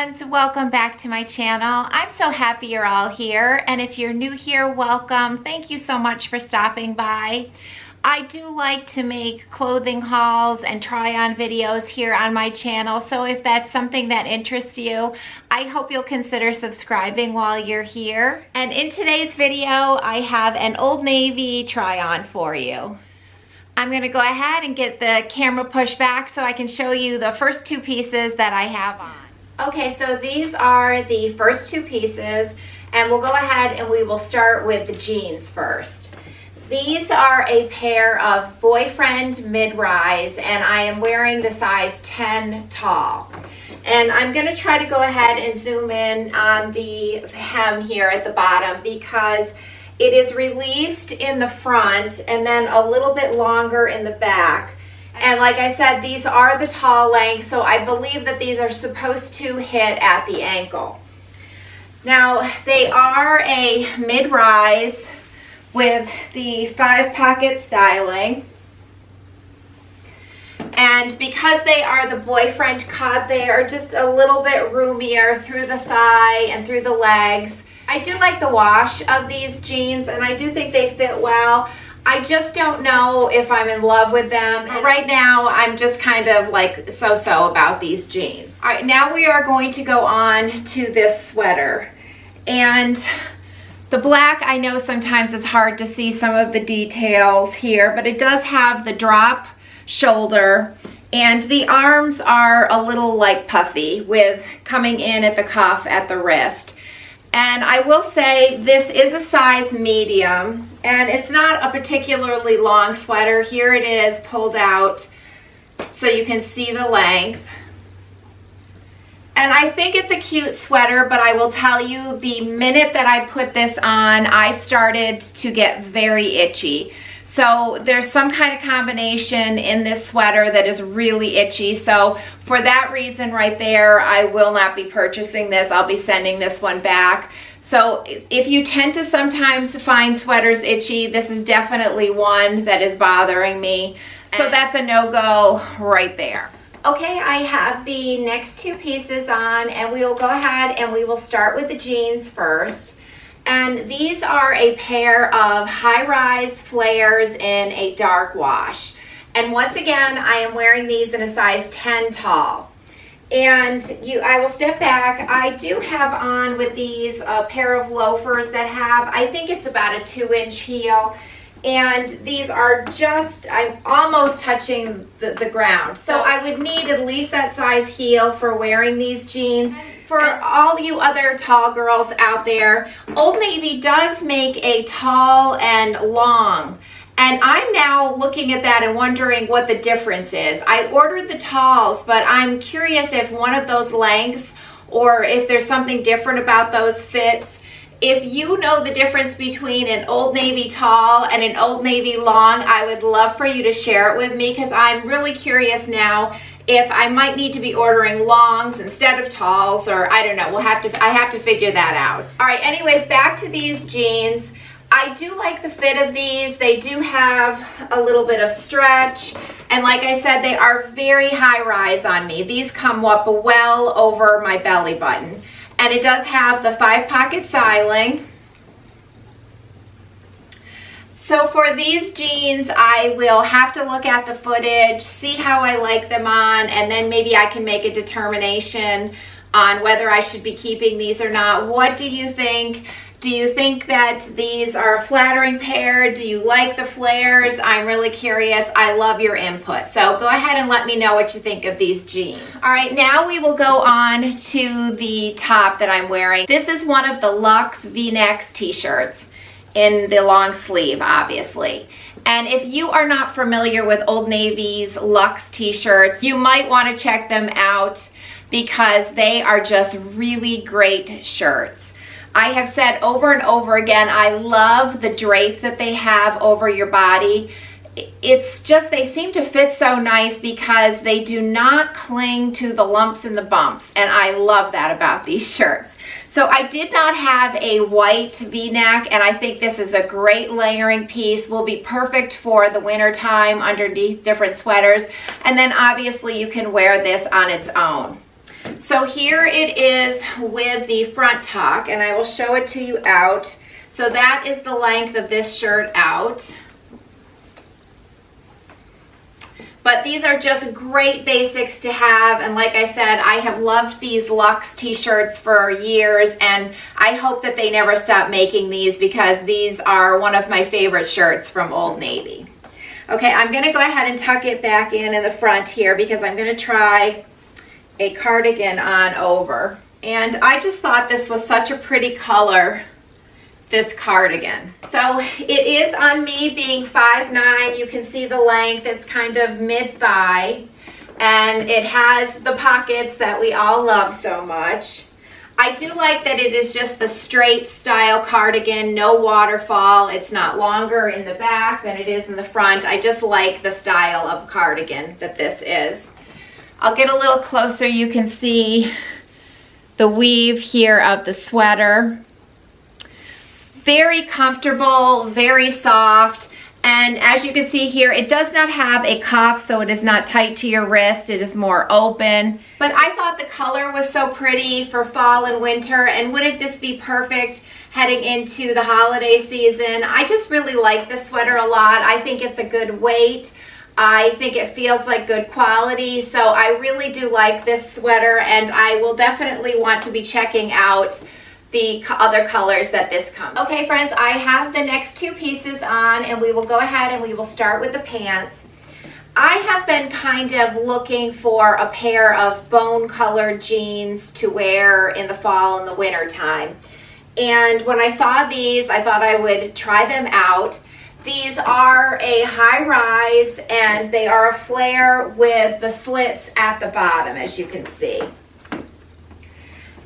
friends, welcome back to my channel. I'm so happy you're all here, and if you're new here, welcome. Thank you so much for stopping by. I do like to make clothing hauls and try on videos here on my channel, so if that's something that interests you, I hope you'll consider subscribing while you're here. And in today's video, I have an Old Navy try on for you. I'm going to go ahead and get the camera pushed back so I can show you the first two pieces that I have on. Okay, so these are the first two pieces, and we'll go ahead and we will start with the jeans first. These are a pair of boyfriend mid-rise, and I am wearing the size 10 tall. And I'm going to try to go ahead and zoom in on the hem here at the bottom because it is released in the front and then a little bit longer in the back. And like I said, these are the tall length, so I believe that these are supposed to hit at the ankle. Now, they are a mid-rise with the 5-pocket styling. And because they are the boyfriend cut, they are just a little bit roomier through the thigh and through the legs. I do like the wash of these jeans, and I do think they fit well. I just don't know if I'm in love with them. And right now, I'm just kind of like so-so about these jeans. All right, now we are going to go on to this sweater. And the black, I know sometimes it's hard to see some of the details here, but it does have the drop shoulder, and the arms are a little like puffy with coming in at the cuff at the wrist. And I will say this is a size medium, and it's not a particularly long sweater. Here it is pulled out so you can see the length. And I think it's a cute sweater, but I will tell you, the minute that I put this on, I started to get very itchy. So there's some kind of combination in this sweater that is really itchy. So for that reason right there, I will not be purchasing this. I'll be sending this one back. So if you tend to sometimes find sweaters itchy, this is definitely one that is bothering me. So that's a no-go right there. Okay, I have the next two pieces on, and we will go ahead and we will start with the jeans first. And these are a pair of high-rise flares in a dark wash. And once again, I am wearing these in a size 10 tall. And I will step back. I do have on with these a pair of loafers that have, I think it's about a 2-inch heel. And these are just, I'm almost touching the ground. So I would need at least that size heel for wearing these jeans. For all you other tall girls out there, Old Navy does make a tall and long. And I'm now looking at that and wondering what the difference is. I ordered the talls, but I'm curious if one of those lengths or if there's something different about those fits. If you know the difference between an Old Navy tall and an Old Navy long, I would love for you to share it with me because I'm really curious now if I might need to be ordering longs instead of talls, or I don't know. I have to figure that out. All right, anyways, back to these jeans. I do like the fit of these. They do have a little bit of stretch, and like I said, they are very high rise on me. These come up well over my belly button. And it does have the 5-pocket styling. So for these jeans, I will have to look at the footage, see how I like them on, and then maybe I can make a determination on whether I should be keeping these or not. What do you think? Do you think that these are a flattering pair? Do you like the flares? I'm really curious. I love your input. So go ahead and let me know what you think of these jeans. All right, now we will go on to the top that I'm wearing. This is one of the Luxe VNeck t-shirts in the long sleeve, obviously. And if you are not familiar with Old Navy's Luxe t-shirts, you might want to check them out because they are just really great shirts. I have said over and over again, I love the drape that they have over your body. It's just, they seem to fit so nice because they do not cling to the lumps and the bumps, and I love that about these shirts. So I did not have a white V-neck, and I think this is a great layering piece. Will be perfect for the winter time underneath different sweaters, and then obviously you can wear this on its own. So here it is with the front tuck, and I will show it to you out. So that is the length of this shirt out. But these are just great basics to have, and like I said, I have loved these Luxe t-shirts for years, and I hope that they never stop making these because these are one of my favorite shirts from Old Navy. Okay, I'm going to go ahead and tuck it back in the front here because I'm going to try a cardigan on over. And I just thought this was such a pretty color, this cardigan. So it is on me being 5'9". You can see the length. It's kind of mid-thigh, and it has the pockets that we all love so much. I do like that it is just the straight style cardigan, no waterfall. It's not longer in the back than it is in the front. I just like the style of cardigan that this is. I'll get a little closer. You can see the weave here of the sweater. Very comfortable, very soft, and as you can see here, it does not have a cuff, so it is not tight to your wrist. It is more open. But I thought the color was so pretty for fall and winter, and wouldn't this be perfect heading into the holiday season? I just really like this sweater a lot. I think it's a good weight. I think it feels like good quality, so I really do like this sweater, and I will definitely want to be checking out the other colors that this comes. Okay friends, I have the next two pieces on, and we will go ahead and we will start with the pants. I have been kind of looking for a pair of bone colored jeans to wear in the fall and the winter time. And when I saw these, I thought I would try them out. These are a high rise, and they are a flare with the slits at the bottom, as you can see.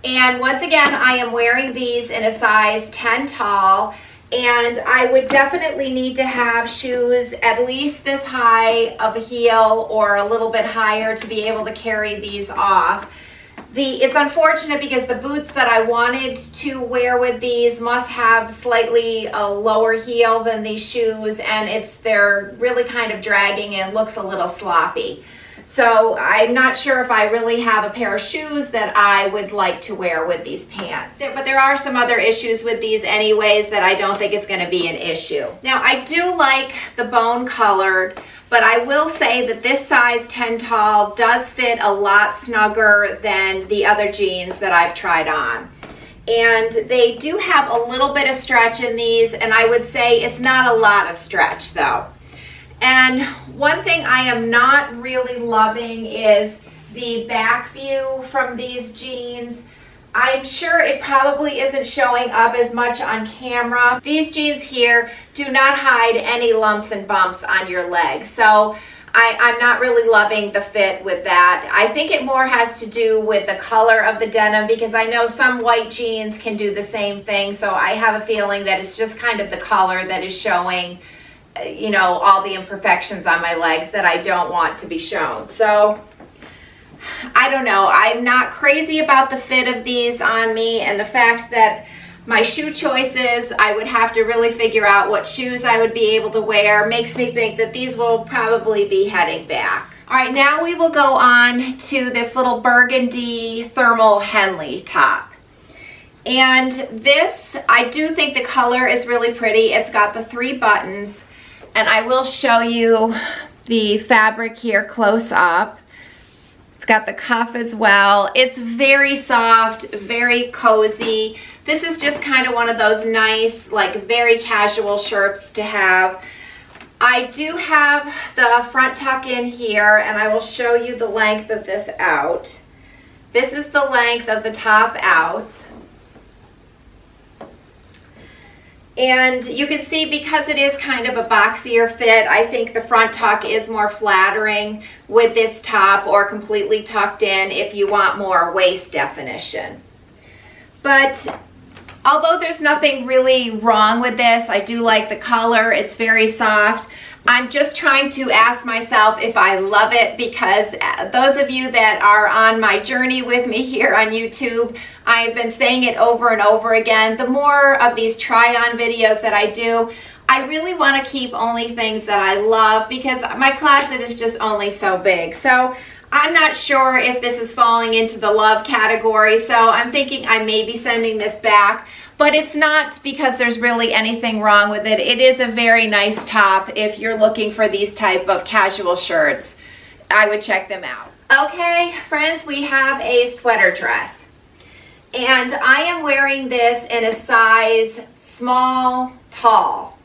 And once again, I am wearing these in a size 10 tall, and I would definitely need to have shoes at least this high of a heel or a little bit higher to be able to carry these off. It's unfortunate because the boots that I wanted to wear with these must have slightly a lower heel than these shoes, and they're really kind of dragging and looks a little sloppy. So I'm not sure if I really have a pair of shoes that I would like to wear with these pants. But there are some other issues with these anyways that I don't think it's going to be an issue. Now I do like the bone colored, but I will say that this size 10 tall does fit a lot snugger than the other jeans that I've tried on. And they do have a little bit of stretch in these, and I would say it's not a lot of stretch though. And one thing I am not really loving is the back view from these jeans. I'm sure it probably isn't showing up as much on camera. These jeans here do not hide any lumps and bumps on your legs, so I'm not really loving the fit with that. I think it more has to do with the color of the denim, because I know some white jeans can do the same thing, so I have a feeling that it's just kind of the color that is showing, you know, all the imperfections on my legs that I don't want to be shown. So I don't know, I'm not crazy about the fit of these on me, and the fact that my shoe choices, I would have to really figure out what shoes I would be able to wear, makes me think that these will probably be heading back. All right, now we will go on to this little burgundy thermal Henley top. And this, I do think the color is really pretty. It's got the 3 buttons. And I will show you the fabric here close up. It's got the cuff as well. It's very soft, very cozy. This is just kind of one of those nice, like very casual shirts to have. I do have the front tuck in here, and I will show you the length of this out. This is the length of the top out. And you can see, because it is kind of a boxier fit, I think the front tuck is more flattering with this top, or completely tucked in if you want more waist definition. But although there's nothing really wrong with this, I do like the color. It's very soft. I'm just trying to ask myself if I love it, because those of you that are on my journey with me here on YouTube, I've been saying it over and over again. The more of these try-on videos that I do, I really want to keep only things that I love, because my closet is just only so big. So I'm not sure if this is falling into the love category, so I'm thinking I may be sending this back, but it's not because there's really anything wrong with it. It is a very nice top if you're looking for these type of casual shirts. I would check them out. Okay, friends, we have a sweater dress, and I am wearing this in a size small, tall,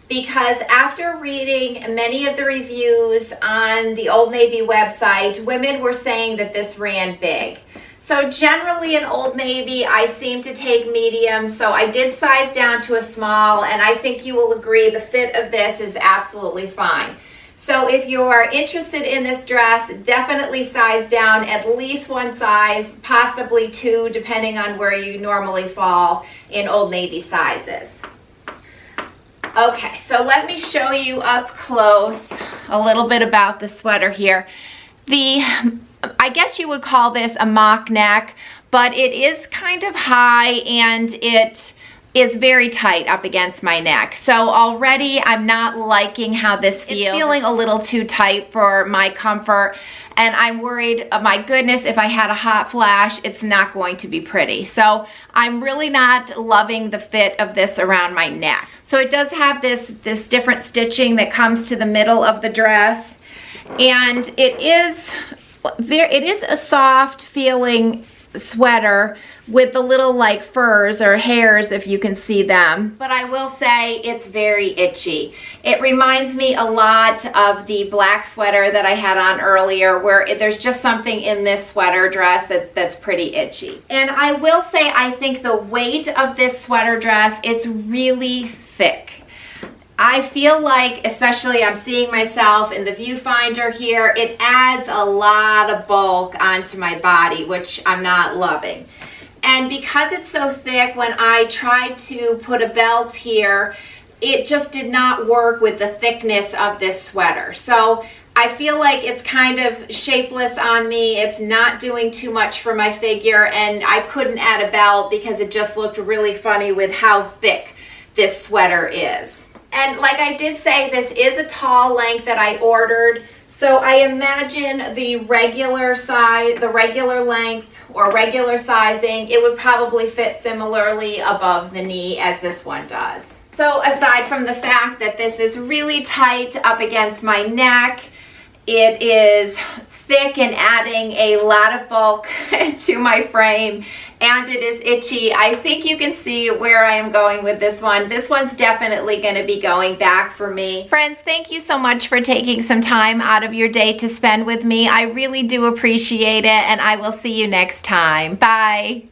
because after reading many of the reviews on the Old Navy website, women were saying that this ran big. So generally in Old Navy, I seem to take medium, so I did size down to a small, and I think you will agree the fit of this is absolutely fine. So if you are interested in this dress, definitely size down at least one size, possibly two, depending on where you normally fall in Old Navy sizes. Okay, so let me show you up close a little bit about the sweater here. I guess you would call this a mock neck, but it is kind of high and it is very tight up against my neck. So already I'm not liking how this feels. It's feeling a little too tight for my comfort, and I'm worried, oh my goodness, if I had a hot flash, it's not going to be pretty. So I'm really not loving the fit of this around my neck. So it does have this different stitching that comes to the middle of the dress, and it is a soft feeling sweater with the little like furs or hairs, if you can see them, but I will say it's very itchy. It reminds me a lot of the black sweater that I had on earlier, where there's just something in this sweater dress that's pretty itchy. And I will say, I think the weight of this sweater dress, it's really thick. I feel like, especially I'm seeing myself in the viewfinder here, it adds a lot of bulk onto my body, which I'm not loving. And because it's so thick, when I tried to put a belt here, it just did not work with the thickness of this sweater. So I feel like it's kind of shapeless on me. It's not doing too much for my figure, and I couldn't add a belt because it just looked really funny with how thick this sweater is. And like I did say, this is a tall length that I ordered. So I imagine the regular size, the regular length or regular sizing, it would probably fit similarly above the knee as this one does. So aside from the fact that this is really tight up against my neck, it is thick and adding a lot of bulk to my frame, and it is itchy. I think you can see where I am going with this one. This one's definitely going to be going back for me. Friends, thank you so much for taking some time out of your day to spend with me. I really do appreciate it, and I will see you next time. Bye.